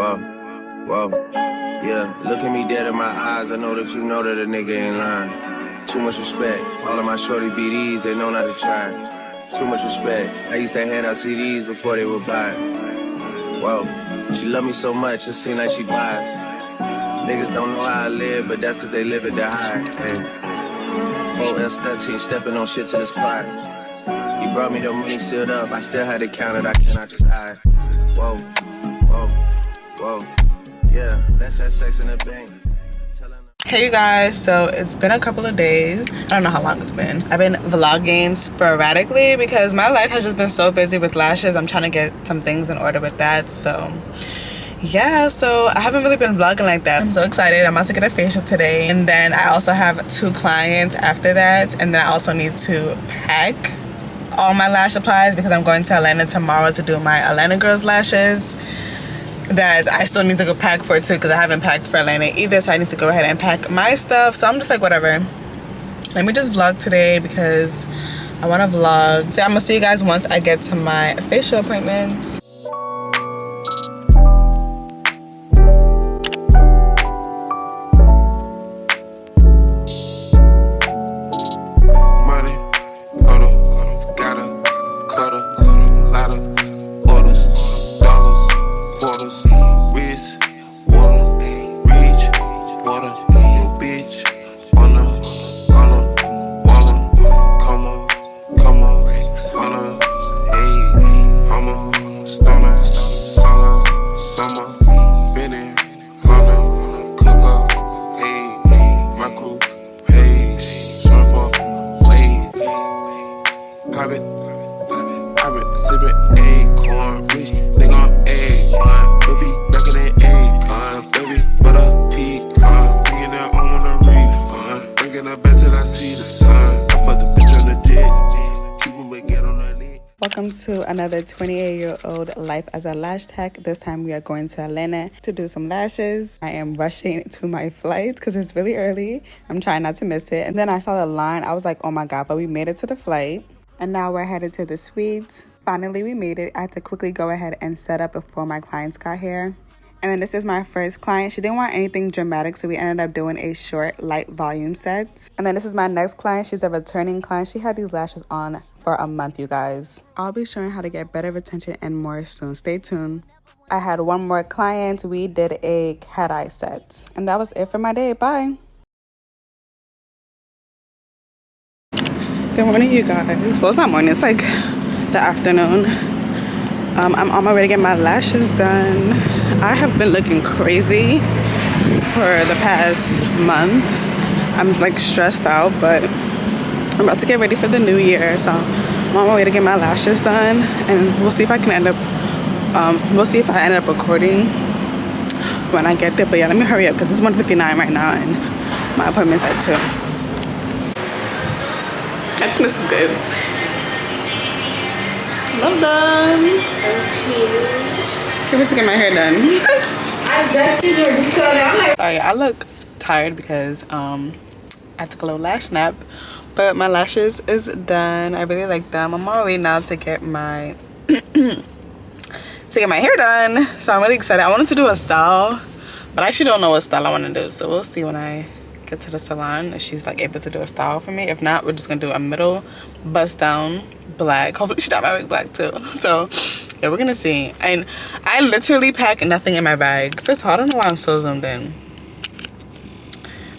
Whoa, whoa, yeah. Look at me dead in my eyes. I know that you know that a nigga ain't lying. Too much respect. All of my shorty BDs, they know not to try. Too much respect. I used to hand out CDs before they would buy. Whoa, she love me so much, it seem like she buys. Niggas don't know how I live, but that's cause they live it that high. Hey. 4S13, stepping on shit to this pride. He brought me the money sealed up, I still had to count it, I cannot just hide. Whoa, whoa, whoa, yeah, let's have sex in the bank. Hey you guys, so it's been a couple of days. I don't know how long it's been. I've been vlogging sporadically because my life has just been so busy with lashes. I'm trying to get some things in order with that, so yeah, so I haven't really been vlogging like that. I'm so excited. I'm about to get a facial today, and then I also have 2 clients after that, and then I also need to pack all my lash supplies because I'm going to Atlanta tomorrow to do my Atlanta girls lashes that I still need to go pack for too, because I haven't packed for Atlanta either, so I need to go ahead and pack my stuff. So I'm just like, whatever, let me just vlog today because I want to vlog. So I'm gonna see you guys once I get to my facial appointment. Welcome to another 28-year-old life as a lash tech. This time we are going to Atlanta to do some lashes. I am rushing to my flight because it's really early. I'm trying not to miss it. And then I saw the line. I was like, oh my God, but we made it to the flight. And now we're headed to the suite. Finally, we made it. I had to quickly go ahead and set up before my clients got here. And then this is my first client. She didn't want anything dramatic, so we ended up doing a short, light volume set. And then this is my next client. She's a returning client. She had these lashes on for a month, you guys. I'll be showing how to get better retention and more soon. Stay tuned. I had one more client. We did a cat eye set. And that was it for my day. Bye. Good morning, you guys. Well, it's not morning. It's like the afternoon. I'm on my way to get my lashes done. I have been looking crazy for the past month. I'm like stressed out, but I'm about to get ready for the new year, so I'm on my way to get my lashes done, and we'll see if I can end up recording when I get there. But yeah, let me hurry up because it's 1:59 right now and my appointment's at 2. I think this is good. Well done. Thank you. Can't wait to get my hair done. I just see your discount. Sorry, I look tired because I took a little lash nap. But my lashes is done. I really like them. I'm on my way now to get my hair done. So I'm really excited. I wanted to do a style, but I actually don't know what style I want to do. So we'll see when I get to the salon if she's like able to do a style for me. If not, we're just gonna do a middle bust down black. Hopefully she done my wig black too. So yeah, we're gonna see. And I literally pack nothing in my bag. First of all, I don't know why I'm so zoomed in.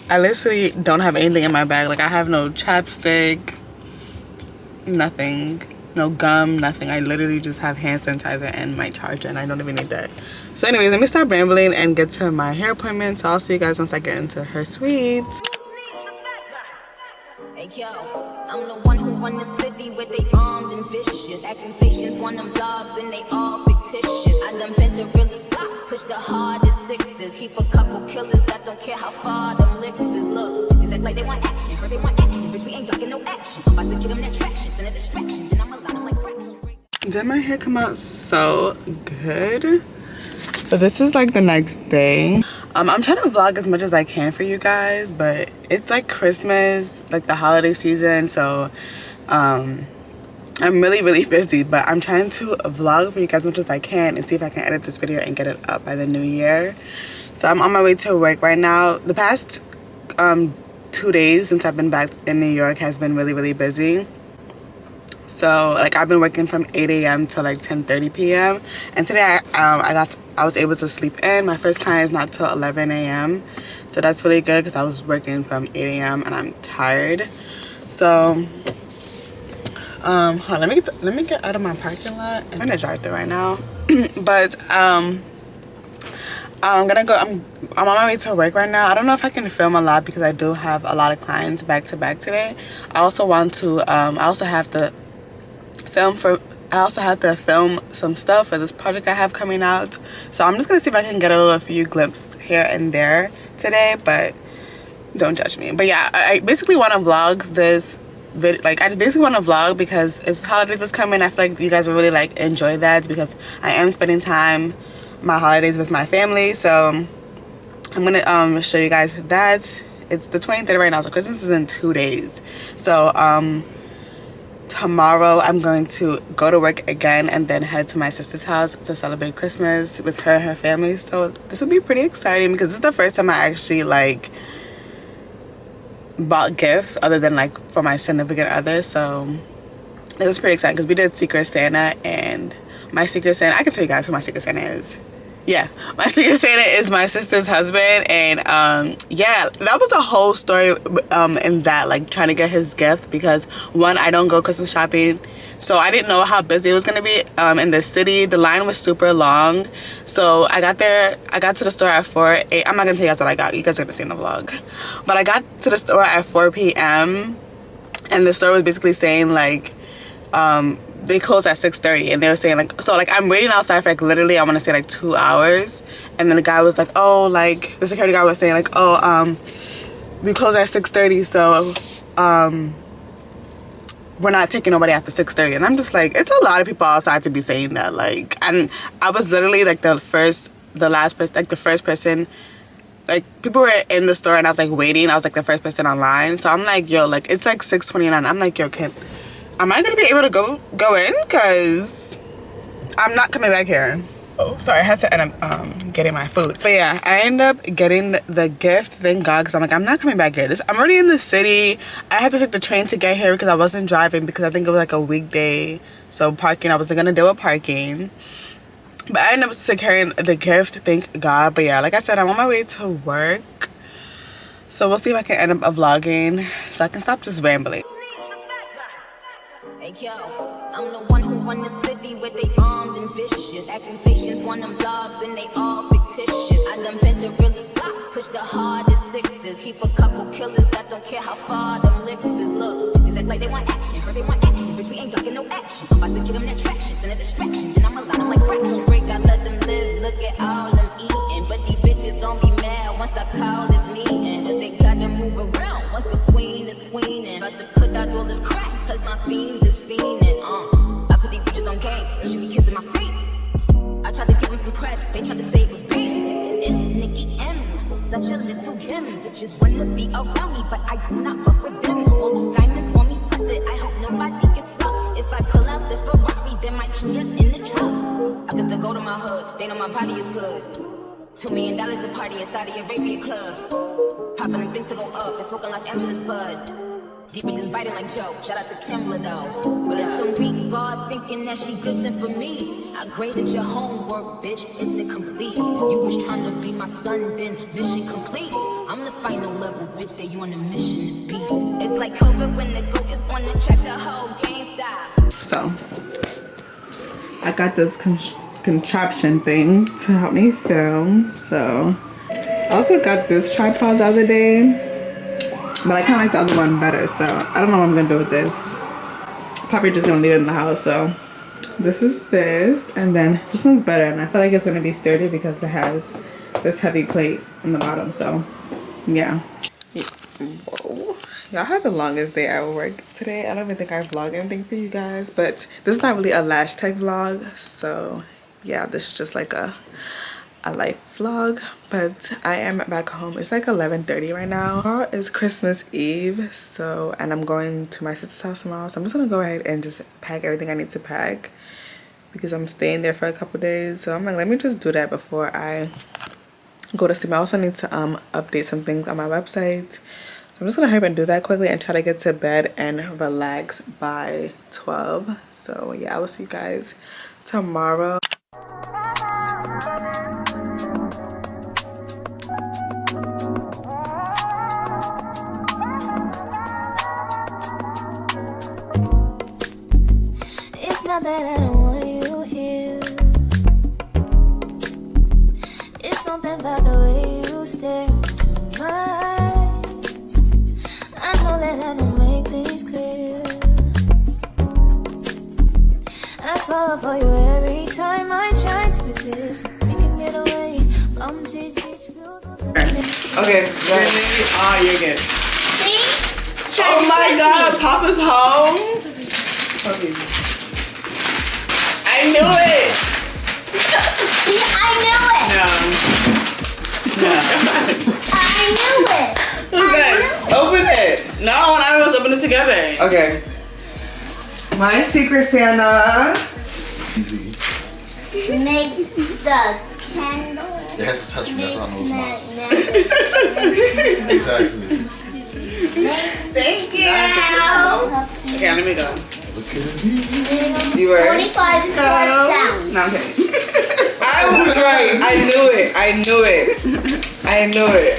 I literally don't have anything in my bag. Like, I have no chapstick, nothing, no gum, nothing. I literally just have hand sanitizer and my charger, and I don't even need that. So anyways, let me stop rambling and get to my hair appointment. So I'll see you guys once I get into her suite. Hey, yo, I'm the one who won the city where they armed and vicious. Accusations, one of them blogs, and they all fictitious. I done been the realest blocks, push the hardest sixes. Keep a couple killers that don't care how far them licks is. Look, bitches act like they want action, heard they want action. Bitch, we ain't talking no action. I'm about to give them that traction, send a distraction, then I'm a lot of like fraction. Did my hair come out so good? But this is like the next day. I'm trying to vlog as much as I can for you guys, but it's like Christmas, like the holiday season, so I'm really busy, but I'm trying to vlog for you guys as much as I can and see if I can edit this video and get it up by the new year. So I'm on my way to work right now. The past 2 days since I've been back in New York has been really busy. So like I've been working from 8 a.m. to like 10:30 p.m. and today I was able to sleep in. My first client is not till 11 a.m. so that's really good because I was working from 8 a.m. and I'm tired. So hold on, let me get out of my parking lot. I'm gonna drive through right now. But I'm on my way to work right now. I don't know if I can film a lot because I do have a lot of clients back to back today. I also want to I also have to film some stuff for this project I have coming out. So I'm just gonna see if I can get a few glimpses here and there today, but don't judge me. But yeah, I basically want to vlog this video. Like I just basically want to vlog because it's holidays is coming. I feel like you guys will really like enjoy that because I am spending time my holidays with my family. So I'm gonna show you guys that. It's the 23rd right now, so Christmas is in 2 days. So tomorrow I'm going to go to work again and then head to my sister's house to celebrate Christmas with her and her family. So this will be pretty exciting because this is the first time I actually like bought gifts other than like for my significant other. So it was pretty exciting because we did Secret Santa, and my Secret Santa, I can tell you guys who my Secret Santa is. Yeah, my Secret Santa is my sister's husband. And yeah, that was a whole story in that, like trying to get his gift, because one, I don't go Christmas shopping, so I didn't know how busy it was gonna be in the city. The line was super long, so I got to the store at 4 8. I'm not gonna tell you guys what I got, you guys are gonna see in the vlog, but I got to the store at 4 p.m. and the store was basically saying like they close at 6:30, and they were saying like, so like I'm waiting outside for like literally I want to say like 2 hours, and then the guy was like, oh, like the security guard was saying like, oh, we close at 6:30, so we're not taking nobody after 6:30. And I'm just like, it's a lot of people outside to be saying that. Like, and I was literally like the first person, like people were in the store and I was like waiting. I was like the first person online, so I'm like, yo, like it's like 6:29. I'm like, yo, am I gonna be able to go in? Because I'm not coming back here. Oh, sorry, I had to end up getting my food. But yeah, I ended up getting the gift, thank God, because I'm like, I'm not coming back here. I'm already in the city. I had to take the train to get here because I wasn't driving, because I think it was like a weekday. So parking, I wasn't gonna deal with parking. But I ended up securing the gift, thank God. But yeah, like I said, I'm on my way to work. So we'll see if I can end up vlogging so I can stop just rambling. Hey yo, I'm the one who won the city where they armed and vicious. Accusations on them blogs and they all fictitious. I done been the realest blocks, push the hardest sixes. Keep a couple killers that don't care how far them licks is. Look, bitches act like they want action, heard they want action. Bitch, we ain't talking no action. I'm about to give them that traction, and a distraction. Then I'm a line, I'm like fraction. Break, I let them live, look at all them eating. But these bitches don't be mad once I call this meeting. Cause they gotta move around once the queen is queening. About to put out all this crap, cause my fiends is fiending. I put these bitches on game, they should be kissing my feet. I tried to give them some press, they tried to say it was beef. It's Nicki M, such a little gem. Bitches wanna be around me, but I do not fuck with them. All those diamonds want me funded, I hope nobody gets stuck. If I pull out this Ferrari, then my shooters in the truck. I can still go to my hood, they know my body is good. $2 million to party in Saudi Arabia clubs. Popping them things to go up, and smoking Los Angeles bud. Deep bitches biting like Joe, shout out to Kimber though. But it's them weak bars thinking that she dissing for me. I graded your homework, bitch, is it complete? You was trying to be my son, then mission complete. I'm the final level, bitch, that you on a mission to be. It's like COVID when the GOAT is on the track, the whole game stop. So, I got this contraption thing to help me film. So, I also got this tripod the other day, but I kind of like the other one better, so I don't know what I'm gonna do with this. Probably just gonna leave it in the house. So this is this, and then this one's better, and I feel like it's gonna be sturdy because it has this heavy plate on the bottom. So yeah. Whoa, y'all had the longest day at work today. I don't even think I vlogged anything for you guys, but this is not really a Lash Tech vlog, so yeah, this is just like a a life vlog, but I am back home. It's like 11:30 right now. Tomorrow is Christmas Eve, so, and I'm going to my sister's house tomorrow, so I'm just gonna go ahead and just pack everything I need to pack because I'm staying there for a couple days. So I'm like, let me just do that before I go to sleep. I also need to update some things on my website, so I'm just gonna hurry up and do that quickly and try to get to bed and relax by 12. So yeah, I will see you guys tomorrow. It's not that I don't want you here. It's something about the way you stare into my eyes. I know that I don't make things clear. I fall for you every time I try to resist. We can get away. Come chase these Okay, ready? Oh, you're good. See? Oh my god, Papa's home. Okay. I knew it. See, I knew it. No. I knew it. Who's next? Open it. No, I was open it together. Okay. My Secret Santa. Easy. Make the candle. It has to touch me. That's what I know it's mine. Make Exactly. Thank you. Okay, let me go. Look at me. You were? 25 plus sound. No, I'm kidding. I was right. I knew it. I knew it. I knew it.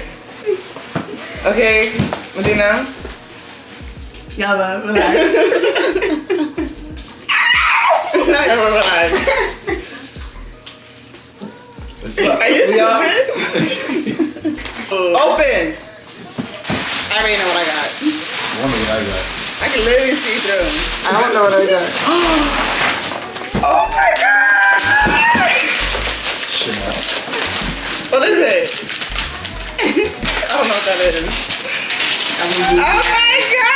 Okay, Medina. Yalla, relax. Not gonna relax. Are you stupid? Open. I already know what I got. I wonder what I got. I can literally see through. I don't know what I got. Oh my god! Chanel. What is it? I don't know what that is. Oh my god!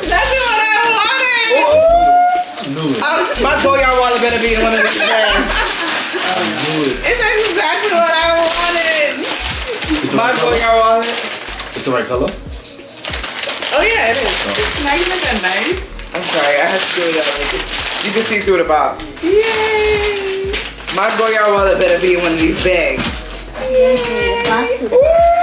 That's what I wanted! I knew it. My Goyard wallet better be in one of these bags. I knew it. It's exactly what I wanted! It's the My right color? Goyard wallet. It's the right color? Oh yeah, it is. Can I use that knife? I'm sorry, I had to do it that way. You can see through the box. Yay! My Goyard wallet better be in one of these bags. Yay! Ooh!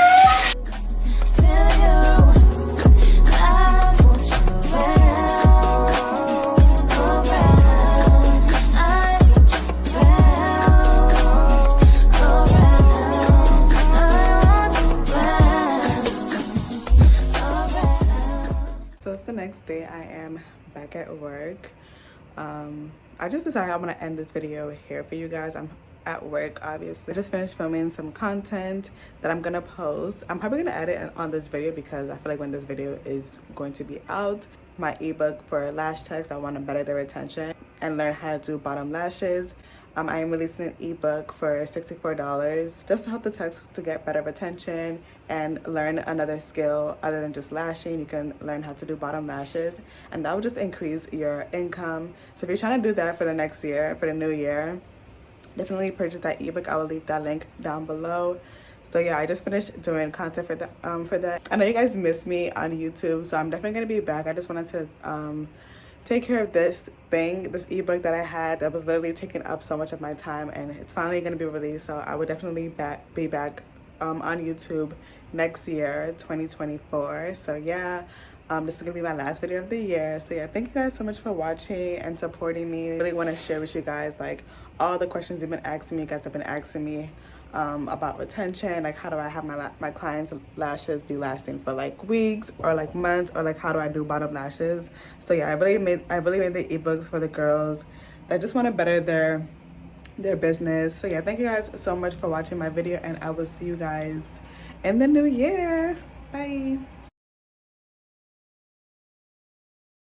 So it's the next day. I am back at work. I just decided I want to end this video here for you guys. I'm at work, obviously. I just finished filming some content that I'm gonna post. I'm probably gonna edit on this video because I feel like when this video is going to be out, my ebook for lash techs, I want to better their retention and learn how to do bottom lashes. I am releasing an ebook for $64 just to help the techs to get better retention and learn another skill other than just lashing. You can learn how to do bottom lashes, and that will just increase your income. So if you're trying to do that for the next year, for the new year, definitely purchase that ebook. I will leave that link down below. So yeah, I just finished doing content for that. I know you guys miss me on YouTube, so I'm definitely gonna be back. I just wanted to take care of this ebook that I had that was literally taking up so much of my time, and it's finally gonna be released. So I will definitely be back on YouTube next year, 2024. So yeah, this is gonna be my last video of the year. So yeah, thank you guys so much for watching and supporting me. I really want to share with you guys like all the questions you've been asking me. You guys have been asking me about retention, like how do I have my clients' lashes be lasting for like weeks or like months, or like how do I do bottom lashes. So yeah, I really made the ebooks for the girls that just want to better their business. So yeah, thank you guys so much for watching my video, and I will see you guys in the new year. Bye.